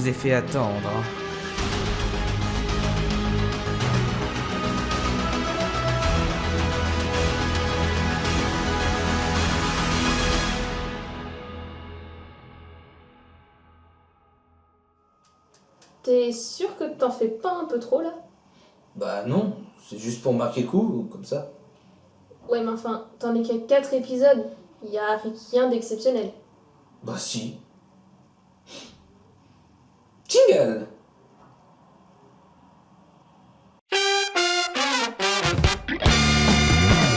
vous ai fait attendre. T'es sûr que t'en fais pas un peu trop là? Bah non, c'est juste pour marquer le coup, comme ça. Ouais, mais enfin, t'en es qu'à 4 épisodes, y a rien d'exceptionnel. Bah si. Jingle!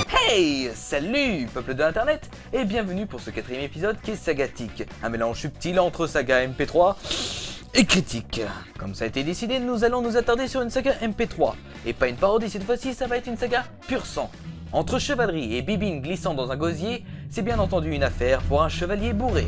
Hey! Salut, peuple de l'internet, et bienvenue pour ce 4ème épisode qui est sagatique, un mélange subtil entre saga MP3 et critique. Comme ça a été décidé, nous allons nous attarder sur une saga MP3, et pas une parodie cette fois-ci, ça va être une saga pur sang. Entre chevalerie et bibine glissant dans un gosier, c'est bien entendu une affaire pour un chevalier bourré.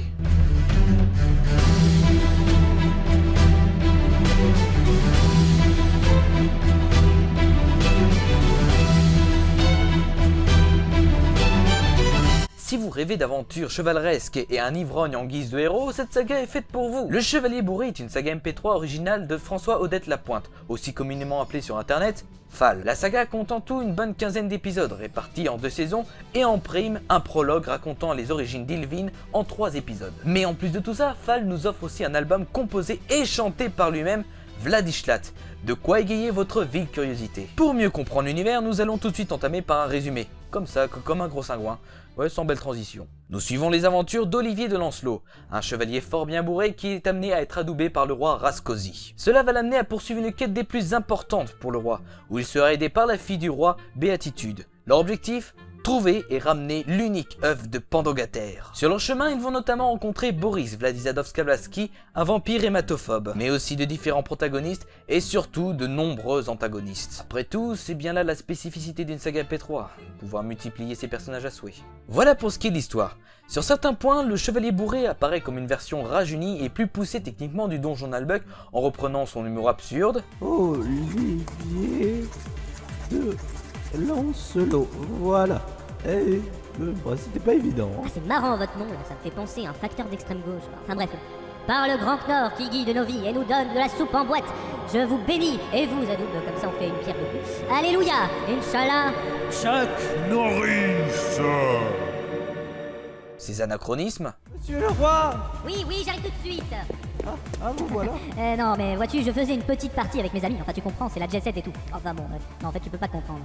Si vous rêvez d'aventures chevaleresques et un ivrogne en guise de héros, cette saga est faite pour vous. Le Chevalier Bourré est une saga MP3 originale de François Odette Lapointe, aussi communément appelé sur internet Fall. La saga compte en tout une bonne quinzaine d'épisodes répartis en 2 saisons et en prime un prologue racontant les origines d'Ylvin en 3 épisodes. Mais en plus de tout ça, Fall nous offre aussi un album composé et chanté par lui-même, Vladishlat, de quoi égayer votre vive curiosité. Pour mieux comprendre l'univers, nous allons tout de suite entamer par un résumé, comme ça, comme un gros cingouin. Ouais, sans belle transition. Nous suivons les aventures d'Olivier de Lancelot, un chevalier fort bien bourré qui est amené à être adoubé par le roi Rascosi. Cela va l'amener à poursuivre une quête des plus importantes pour le roi, où il sera aidé par la fille du roi, Béatitude. Leur objectif ? Trouver et ramener l'unique œuf de Pandogater. Sur leur chemin, ils vont notamment rencontrer Boris Vladizadov-Skavlaski, un vampire hématophobe, mais aussi de différents protagonistes et surtout de nombreux antagonistes. Après tout, c'est bien là la spécificité d'une saga P3, pouvoir multiplier ses personnages à souhait. Voilà pour ce qui est de l'histoire. Sur certains points, le Chevalier Bourré apparaît comme une version rajeunie et plus poussée techniquement du donjon Nalbuck en reprenant son humour absurde. Olivier de Lancelot, voilà. C'était pas évident. Ah, c'est marrant votre nom, ça me fait penser à un facteur d'extrême gauche. Enfin bref. Par le grand Knorr qui guide nos vies et nous donne de la soupe en boîte, je vous bénis et vous à double, comme ça on fait une pierre de coups. Alléluia, Inch'Allah. Chuck Norris. Ces anachronismes. Monsieur le roi. Oui, j'arrive tout de suite. Ah bon, voilà. Non, mais vois-tu, je faisais une petite partie avec mes amis, enfin tu comprends, c'est la jet set et tout. Enfin bon, non en fait tu peux pas comprendre.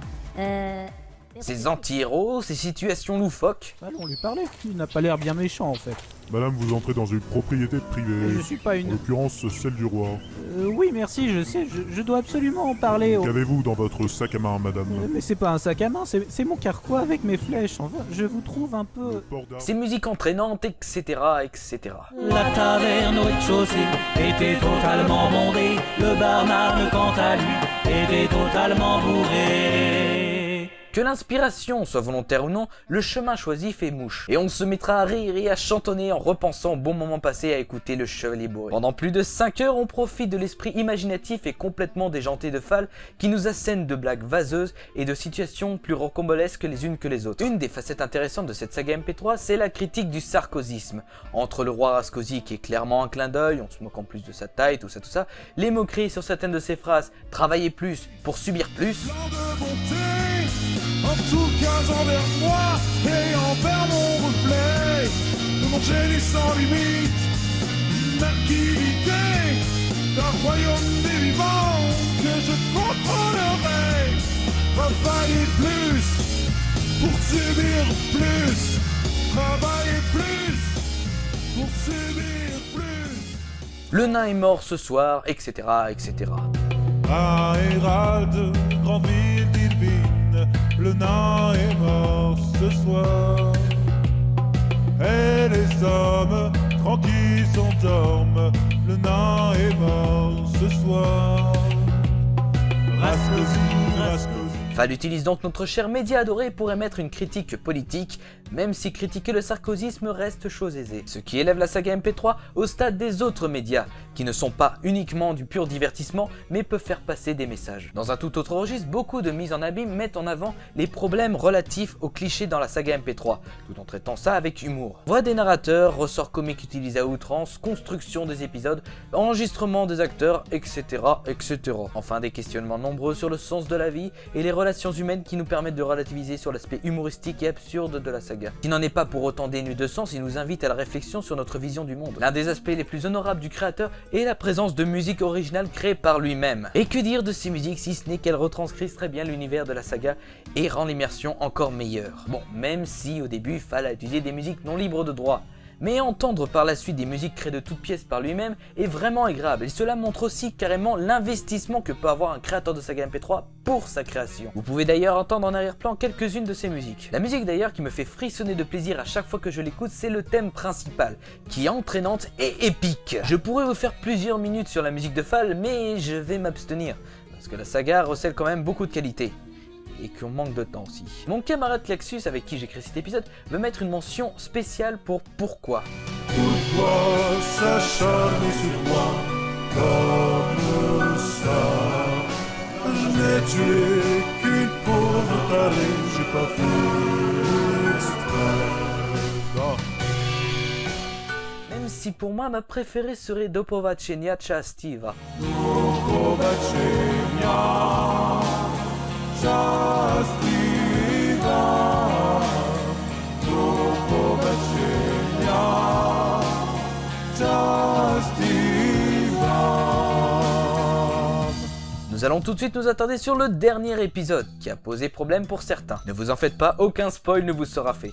Ces anti-héros, ces situations loufoques. Allons lui parler, il n'a pas l'air bien méchant en fait. Madame, vous entrez dans une propriété privée. Je suis pas En une... l'occurrence, celle du roi. Oui, merci, je sais, je dois absolument en parler au... Qu'avez-vous dans votre sac à main, madame? Mais c'est pas un sac à main, c'est mon carquois avec mes flèches, enfin, je vous trouve un peu... Le port d'armes. Ces musiques entraînantes, etc., etc. La taverne au rez-de-chaussée était totalement bondée. Le barman, quant à lui, était totalement bourré. Que l'inspiration soit volontaire ou non, le chemin choisi fait mouche. Et on se mettra à rire et à chantonner en repensant au bon moment passé à écouter le Chevalier Bourré. Pendant plus de 5 heures, on profite de l'esprit imaginatif et complètement déjanté de Fall qui nous assène de blagues vaseuses et de situations plus rocambolesques les unes que les autres. Une des facettes intéressantes de cette saga MP3, c'est la critique du sarkozysme. Entre le roi Rascosi qui est clairement un clin d'œil, on se moque en plus de sa taille, tout ça, les moqueries sur certaines de ses phrases, travailler plus pour subir plus. De bonté, en tout cas envers moi et envers mon reflet, de mon génie sans limite, une activité d'un royaume des vivants que je contrôlerai. Travailler plus pour subir plus, travailler plus pour subir plus. Le nain est mort ce soir, etc., etc. À Hérald, grande ville d'Ylvine, le nain est mort ce soir. Et les hommes tranquilles s'endorment, le nain est mort ce soir. Rascosi. Fall utilise donc notre cher média adoré pour émettre une critique politique même si critiquer le sarkozysme reste chose aisée. Ce qui élève la saga MP3 au stade des autres médias, qui ne sont pas uniquement du pur divertissement, mais peuvent faire passer des messages. Dans un tout autre registre, beaucoup de mises en abîme mettent en avant les problèmes relatifs aux clichés dans la saga MP3, tout en traitant ça avec humour. Voix des narrateurs, ressorts comiques utilisés à outrance, construction des épisodes, enregistrement des acteurs, etc., etc. Enfin, des questionnements nombreux sur le sens de la vie et les relations humaines qui nous permettent de relativiser sur l'aspect humoristique et absurde de la saga. Qui n'en est pas pour autant dénué de sens, il nous invite à la réflexion sur notre vision du monde. L'un des aspects les plus honorables du créateur est la présence de musique originale créée par lui-même. Et que dire de ces musiques si ce n'est qu'elles retranscrivent très bien l'univers de la saga et rend l'immersion encore meilleure. Bon, même si au début il fallait utiliser des musiques non libres de droit. Mais entendre par la suite des musiques créées de toutes pièces par lui-même est vraiment agréable et cela montre aussi carrément l'investissement que peut avoir un créateur de saga MP3 pour sa création. Vous pouvez d'ailleurs entendre en arrière-plan quelques-unes de ces musiques. La musique d'ailleurs qui me fait frissonner de plaisir à chaque fois que je l'écoute, c'est le thème principal, qui est entraînante et épique. Je pourrais vous faire plusieurs minutes sur la musique de Fall, mais je vais m'abstenir, parce que la saga recèle quand même beaucoup de qualités. Et qu'on manque de temps aussi. Mon camarade Klaxus, avec qui j'ai créé cet épisode, veut mettre une mention spéciale pour Pourquoi. Pourquoi s'acharner sur moi comme ça? Je n'ai tué qu'une pauvre tarée, j'ai pas fait exprès. Non. Même si pour moi ma préférée serait Dopovačenja Častiva. Nous allons tout de suite nous attarder sur le dernier épisode, qui a posé problème pour certains. Ne vous en faites pas, aucun spoil ne vous sera fait.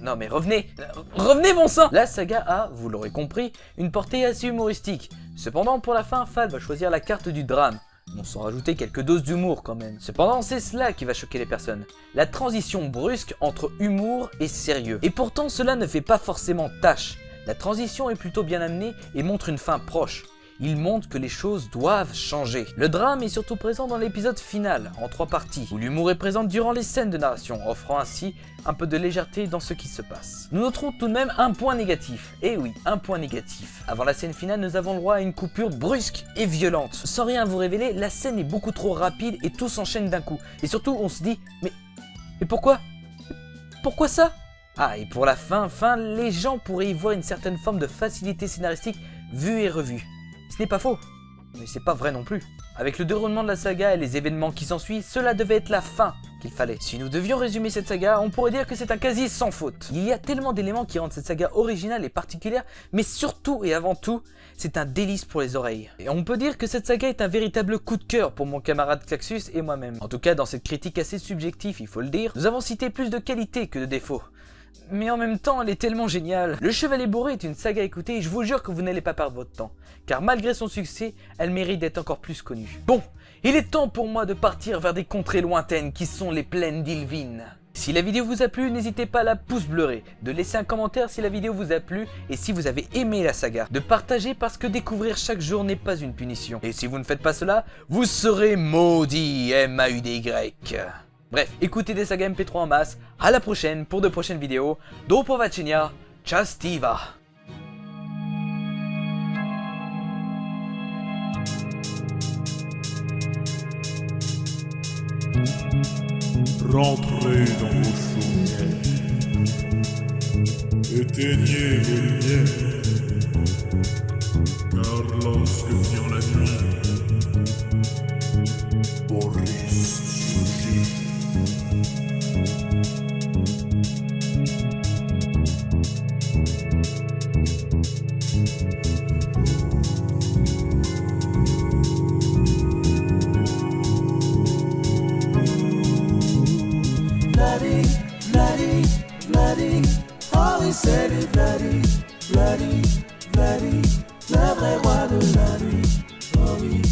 Non mais revenez bon sang. La saga a, vous l'aurez compris, une portée assez humoristique. Cependant pour la fin, Fall va choisir la carte du drame. On s'en rajouter quelques doses d'humour quand même. Cependant, c'est cela qui va choquer les personnes. La transition brusque entre humour et sérieux. Et pourtant, cela ne fait pas forcément tâche. La transition est plutôt bien amenée et montre une fin proche. Il montre que les choses doivent changer. Le drame est surtout présent dans l'épisode final, en 3 parties, où l'humour est présent durant les scènes de narration, offrant ainsi un peu de légèreté dans ce qui se passe. Nous noterons tout de même un point négatif. Eh oui, un point négatif. Avant la scène finale, nous avons le droit à une coupure brusque et violente. Sans rien vous révéler, la scène est beaucoup trop rapide et tout s'enchaîne d'un coup. Et surtout, on se dit, mais pourquoi? Pourquoi ça? Ah, et pour la fin, les gens pourraient y voir une certaine forme de facilité scénaristique vue et revue. Ce n'est pas faux, mais c'est pas vrai non plus. Avec le déroulement de la saga et les événements qui s'ensuivent, cela devait être la fin qu'il fallait. Si nous devions résumer cette saga, on pourrait dire que c'est un quasi sans faute. Il y a tellement d'éléments qui rendent cette saga originale et particulière, mais surtout et avant tout, c'est un délice pour les oreilles. Et on peut dire que cette saga est un véritable coup de cœur pour mon camarade Klaxus et moi-même. En tout cas, dans cette critique assez subjective, il faut le dire, nous avons cité plus de qualités que de défauts. Mais en même temps, elle est tellement géniale. Le Chevalier Bourré est une saga à écouter et je vous jure que vous n'allez pas perdre votre temps. Car malgré son succès, elle mérite d'être encore plus connue. Bon, il est temps pour moi de partir vers des contrées lointaines qui sont les plaines d'Ylvin. Si la vidéo vous a plu, n'hésitez pas à la pouce bleurée, de laisser un commentaire si la vidéo vous a plu et si vous avez aimé la saga, de partager parce que découvrir chaque jour n'est pas une punition. Et si vous ne faites pas cela, vous serez maudit, M-A-U-D-Y. Bref, écoutez des sagas MP3 en masse, à la prochaine pour de prochaines vidéos. Dopovačenja Častiva. Rentrez dans vos chaumières, éteignez les lumières, car lorsque vient la nuit, Boris surgit. Vladi, Henri c'est lui Vladi, le vrai roi de la nuit. Oh oui,